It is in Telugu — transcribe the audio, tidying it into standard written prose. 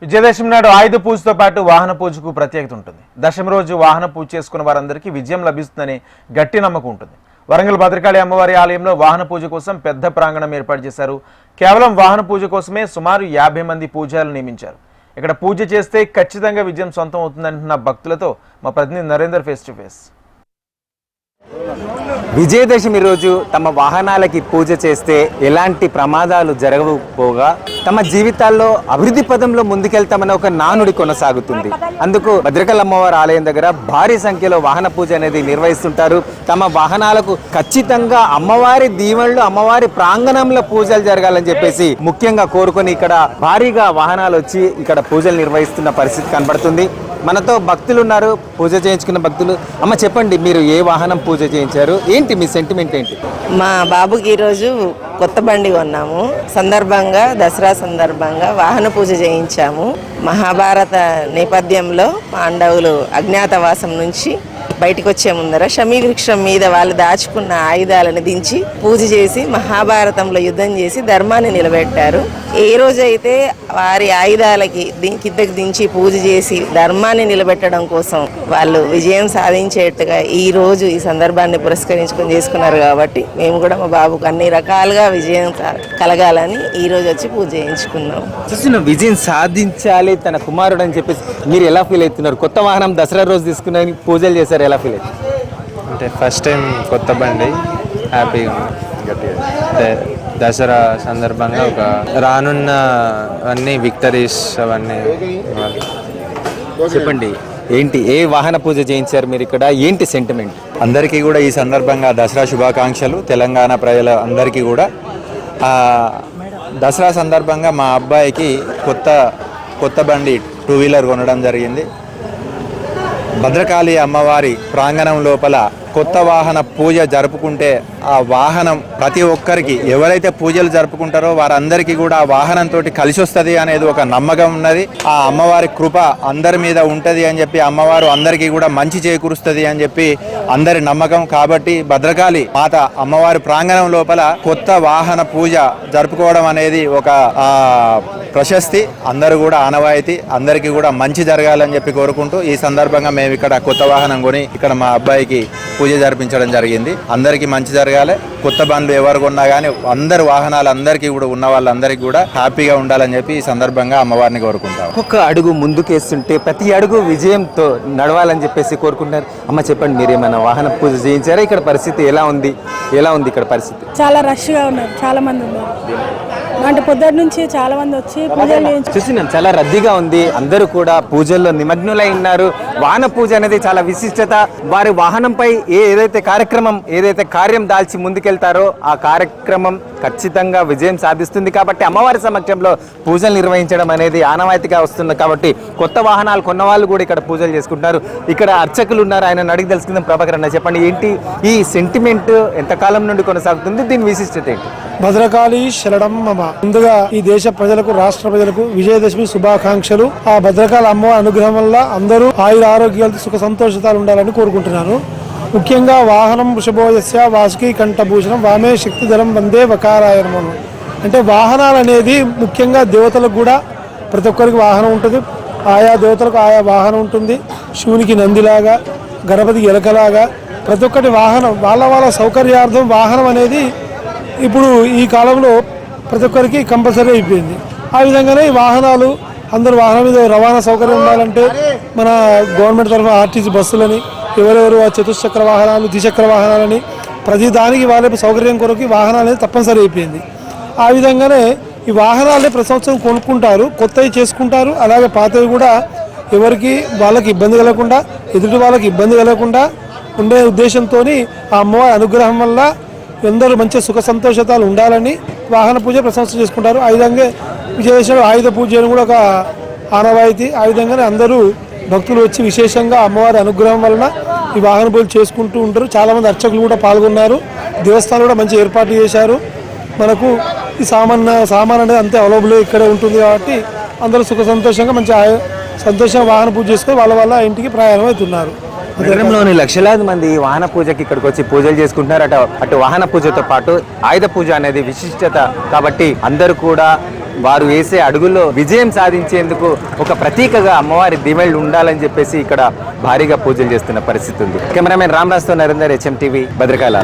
విజయదశమి నాడు ఆయుధ పూజతో పాటు వాహన పూజకు ప్రత్యేకత ఉంటుంది. దశమి రోజు వాహన పూజ చేసుకున్న వారందరికీ విజయం లభిస్తుందని గట్టి నమ్మకం ఉంటుంది. వరంగల్ భద్రకాళి అమ్మవారి ఆలయంలో వాహన పూజ కోసం పెద్ద ప్రాంగణం ఏర్పాటు చేశారు. కేవలం వాహన పూజ కోసమే సుమారు 50 మంది పూజారులు నియమించారు. ఇక్కడ పూజ చేస్తే ఖచ్చితంగా విజయం సొంతం అవుతుందంటున్న భక్తులతో మా ప్రతినిధి Narender face to face. Vijayadashami రోజు తమ వాహనాలకి పూజ చేస్తే ఎలాంటి ప్రమాదాలు జరగకపోగా తమ జీవితాల్లో అభివృద్ధి పదంలో ముందుకెళ్తామన్న ఒక నానుడి కొనసాగుతుంది. అందుకు భద్రకాళి అమ్మవారి ఆలయం దగ్గర భారీ సంఖ్యలో వాహన పూజ అనేది నిర్వహిస్తుంటారు. తమ వాహనాలకు ఖచ్చితంగా అమ్మవారి దీవెనలు, అమ్మవారి ప్రాంగణంలో పూజలు జరగాలని చెప్పేసి ముఖ్యంగా కోరుకొని ఇక్కడ భారీగా వాహనాలు వచ్చి ఇక్కడ పూజలు నిర్వహిస్తున్న పరిస్థితి కనబడుతుంది. మనతో భక్తులు ఉన్నారు, పూజ చేయించుకున్న భక్తులు. అమ్మ చెప్పండి, మీరు ఏ వాహనం పూజ చేయించారు, ఏంటి మీ సెంటిమెంట్ ఏంటి? మా బాబుకి ఈరోజు కొత్త బండి కొన్నాము. సందర్భంగా దసరా సందర్భంగా వాహన పూజ చేయించాము. మహాభారత నేపథ్యంలో పాండవులు అజ్ఞాతవాసం నుంచి బయటకు వచ్చే ముందర శమీవృక్షం మీద వాళ్ళు దాచుకున్న ఆయుధాలను దించి పూజ చేసి మహాభారతంలో యుద్ధం చేసి ధర్మాన్ని నిలబెట్టారు. ఏ రోజైతే వారి ఆయుధాలకి కిందకి దించి పూజ చేసి ధర్మాన్ని నిలబెట్టడం కోసం వాళ్ళు విజయం సాధించేట్టుగా ఈ రోజు ఈ సందర్భాన్ని పురస్కరించుకొని చేసుకున్నారు. కాబట్టి మేము కూడా మా బాబుకు అన్ని రకాలుగా విజయం కలగాలని ఈ రోజు వచ్చి పూజ చేయించుకున్నాం. విజయం సాధించాలి తన కుమారుడు అని చెప్పేసి మీరు ఎలా ఫీల్ అవుతున్నారు? కొత్త వాహనం దసరా రోజు తీసుకున్న పూజలు చేశారు, ఎలా ఫీల్ అవుతుంది? అంటే ఫస్ట్ టైం కొత్త బండి, హ్యాపీగా దసరా సందర్భంగా ఒక రానున్న అన్ని విక్టరీస్ అవన్నీ. చెప్పండి, ఏంటి ఏ వాహన పూజ చేయించారు మీరు ఇక్కడ, ఏంటి సెంటిమెంట్? అందరికీ కూడా ఈ సందర్భంగా దసరా శుభాకాంక్షలు. తెలంగాణ ప్రజల అందరికీ కూడా దసరా సందర్భంగా మా అబ్బాయికి కొత్త బండి 2 వీలర్ కొనడం జరిగింది. భద్రకాళి అమ్మవారి ప్రాంగణం లోపల కొత్త వాహన పూజ జరుపుకుంటే ఆ వాహనం ప్రతి ఒక్కరికి ఎవరైతే పూజలు జరుపుకుంటారో వారందరికీ కూడా ఆ వాహనంతో కలిసి వస్తుంది అనేది ఒక నమ్మకం ఉన్నది. ఆ అమ్మవారి కృప అందరి మీద ఉంటుంది అని చెప్పి, అమ్మవారు అందరికీ కూడా మంచి చేకూరుస్తుంది అని చెప్పి అందరి నమ్మకం. కాబట్టి భద్రకాళి మాత అమ్మవారి ప్రాంగణం లోపల కొత్త వాహన పూజ జరుపుకోవడం అనేది ఒక ప్రశస్తి. అందరూ కూడా ఆనవాయితీ, అందరికీ కూడా మంచి జరగాలని చెప్పి కోరుకుంటూ ఈ సందర్భంగా మేము ఇక్కడ కొత్త వాహనం కొని ఇక్కడ మా అబ్బాయికి పూజ జరిపించడం జరిగింది. అందరికీ మంచి జరగాలి. కొత్త బండ్లు ఎవరు కొన్నా కానీ అందరు వాహనాలు అందరికీ కూడా ఉన్న వాళ్ళందరికీ కూడా హ్యాపీగా ఉండాలని చెప్పి ఈ సందర్భంగా అమ్మవారిని కోరుకుంటాం. ఒక్కొక్క అడుగు ముందుకేస్తుంటే ప్రతి అడుగు విజయంతో నడవాలని చెప్పేసి కోరుకుంటున్నారు. అమ్మ చెప్పండి, మీరు ఏమైనా వాహన పూజ చేయించారా? ఇక్కడ పరిస్థితి ఎలా ఉంది ఇక్కడ పరిస్థితి? చాలా రష్గా ఉన్నారు, చాలా మంది ఉన్నారు. అంటే పొద్దుటి నుంచి చాలా మంది వచ్చి పూజలు చూసినాం, చాలా రద్దీగా ఉంది. అందరూ కూడా పూజల్లో నిమగ్నులై ఉన్నారు. వాహన పూజ అనేది చాలా విశిష్టత. వారి వాహనంపై ఏదైతే కార్యం దాల్చి ముందుకెళ్తారో ఆ కార్యక్రమం ఖచ్చితంగా విజయం సాధిస్తుంది. కాబట్టి అమ్మవారి సమక్షంలో పూజలు నిర్వహించడం అనేది ఆనవాయితీగా వస్తుంది. కాబట్టి కొత్త వాహనాలు కొన్న వాళ్ళు కూడా ఇక్కడ పూజలు చేసుకుంటారు. ఇక్కడ అర్చకులు ఉన్నారు, ఆయన అడిగి తెలుసుకుందాం. ప్రభాకర్ అన్న చెప్పండి, ఏంటి ఈ సెంటిమెంట్, ఎంతకాలం నుండి కొనసాగుతుంది, దీని విశిష్టత ఏంటి? భద్రకాళి శరణం మమ. ముందుగా ఈ దేశ ప్రజలకు, రాష్ట్ర ప్రజలకు విజయదశమి శుభాకాంక్షలు. ఆ భద్రకాళి అమ్మవారి అనుగ్రహం వల్ల అందరూ ఆయుర ఆరోగ్యాలతో సుఖ సంతోషాలు ఉండాలని కోరుకుంటున్నాను. ముఖ్యంగా వాహనం వృషభోజస్య వాసుకి కంఠభూషణం వామే శక్తిధరం వందే వకారాయ నమః. అంటే వాహనాలు అనేది ముఖ్యంగా దేవతలకు కూడా ప్రతి ఒక్కరికి వాహనం ఉంటుంది. ఆయా దేవతలకు ఆయా వాహనం ఉంటుంది. శివునికి నందిలాగా, గణపతికి ఎలకలాగా ప్రతి ఒక్కటి వాహనం వాళ్ళ సౌకర్యార్థం వాహనం అనేది ఇప్పుడు ఈ కాలంలో ప్రతి ఒక్కరికి కంపల్సరీ అయిపోయింది. ఆ విధంగానే ఈ వాహనాలు అందరూ వాహనం మీద రవాణా సౌకర్యం ఉండాలంటే మన గవర్నమెంట్ తరఫున ఆర్టీసీ బస్సులని, ఎవరెవరు చతుశ్చక్ర వాహనాలు, ద్విచక్ర వాహనాలని ప్రతి దానికి వాళ్ళ సౌకర్యం కొరకు వాహనాలు అనేది తప్పనిసరి అయిపోయింది. ఆ విధంగానే ఈ వాహనాలే ప్రతి సంవత్సరం కొనుక్కుంటారు, కొత్తవి చేసుకుంటారు. అలాగే పాతవి కూడా ఎవరికి వాళ్ళకి ఇబ్బంది కలగకుండా, ఎదుటి వాళ్ళకి ఇబ్బంది కలగకుండా ఉండే ఉద్దేశంతో ఆ అమ్మవారి అనుగ్రహం వల్ల అందరూ మంచి సుఖ సంతోషాలు ఉండాలని వాహన పూజ ప్రతి సంవత్సరం చేసుకుంటారు. ఆ విధంగా విజయదశమి ఆయుధ పూజ చేయడం కూడా ఒక ఆనవాయితీ. ఆ విధంగానే అందరూ భక్తులు వచ్చి విశేషంగా అమ్మవారి అనుగ్రహం వలన ఈ వాహన పూజ చేసుకుంటూ ఉంటారు. చాలామంది అర్చకులు కూడా పాల్గొన్నారు. దేవస్థానం కూడా మంచి ఏర్పాటు చేశారు. మనకు ఈ సామాన్ అనేది అంతే అవైలబుల్ ఇక్కడే ఉంటుంది. కాబట్టి అందరూ సుఖ సంతోషంగా మంచి సంతోషంగా వాహన పూజ చేసుకొని వాళ్ళ ఇంటికి ప్రయాణం అవుతున్నారు. నగరంలోని లక్షలాది మంది వాహన పూజకి ఇక్కడికి వచ్చి పూజలు చేసుకుంటున్నారు. అటు వాహన పూజతో పాటు ఆయుధ పూజ అనేది విశిష్టత. కాబట్టి అందరూ కూడా వారు వేసే అడుగుల్లో విజయం సాధించేందుకు ఒక ప్రతీకగా అమ్మవారి దివెళ్ళు ఉండాలని చెప్పేసి ఇక్కడ భారీగా పూజలు చేస్తున్న పరిస్థితి ఉంది. కెమెరామెన్ రామరాజ్తో నరేందర్, HM TV, భద్రకాళి.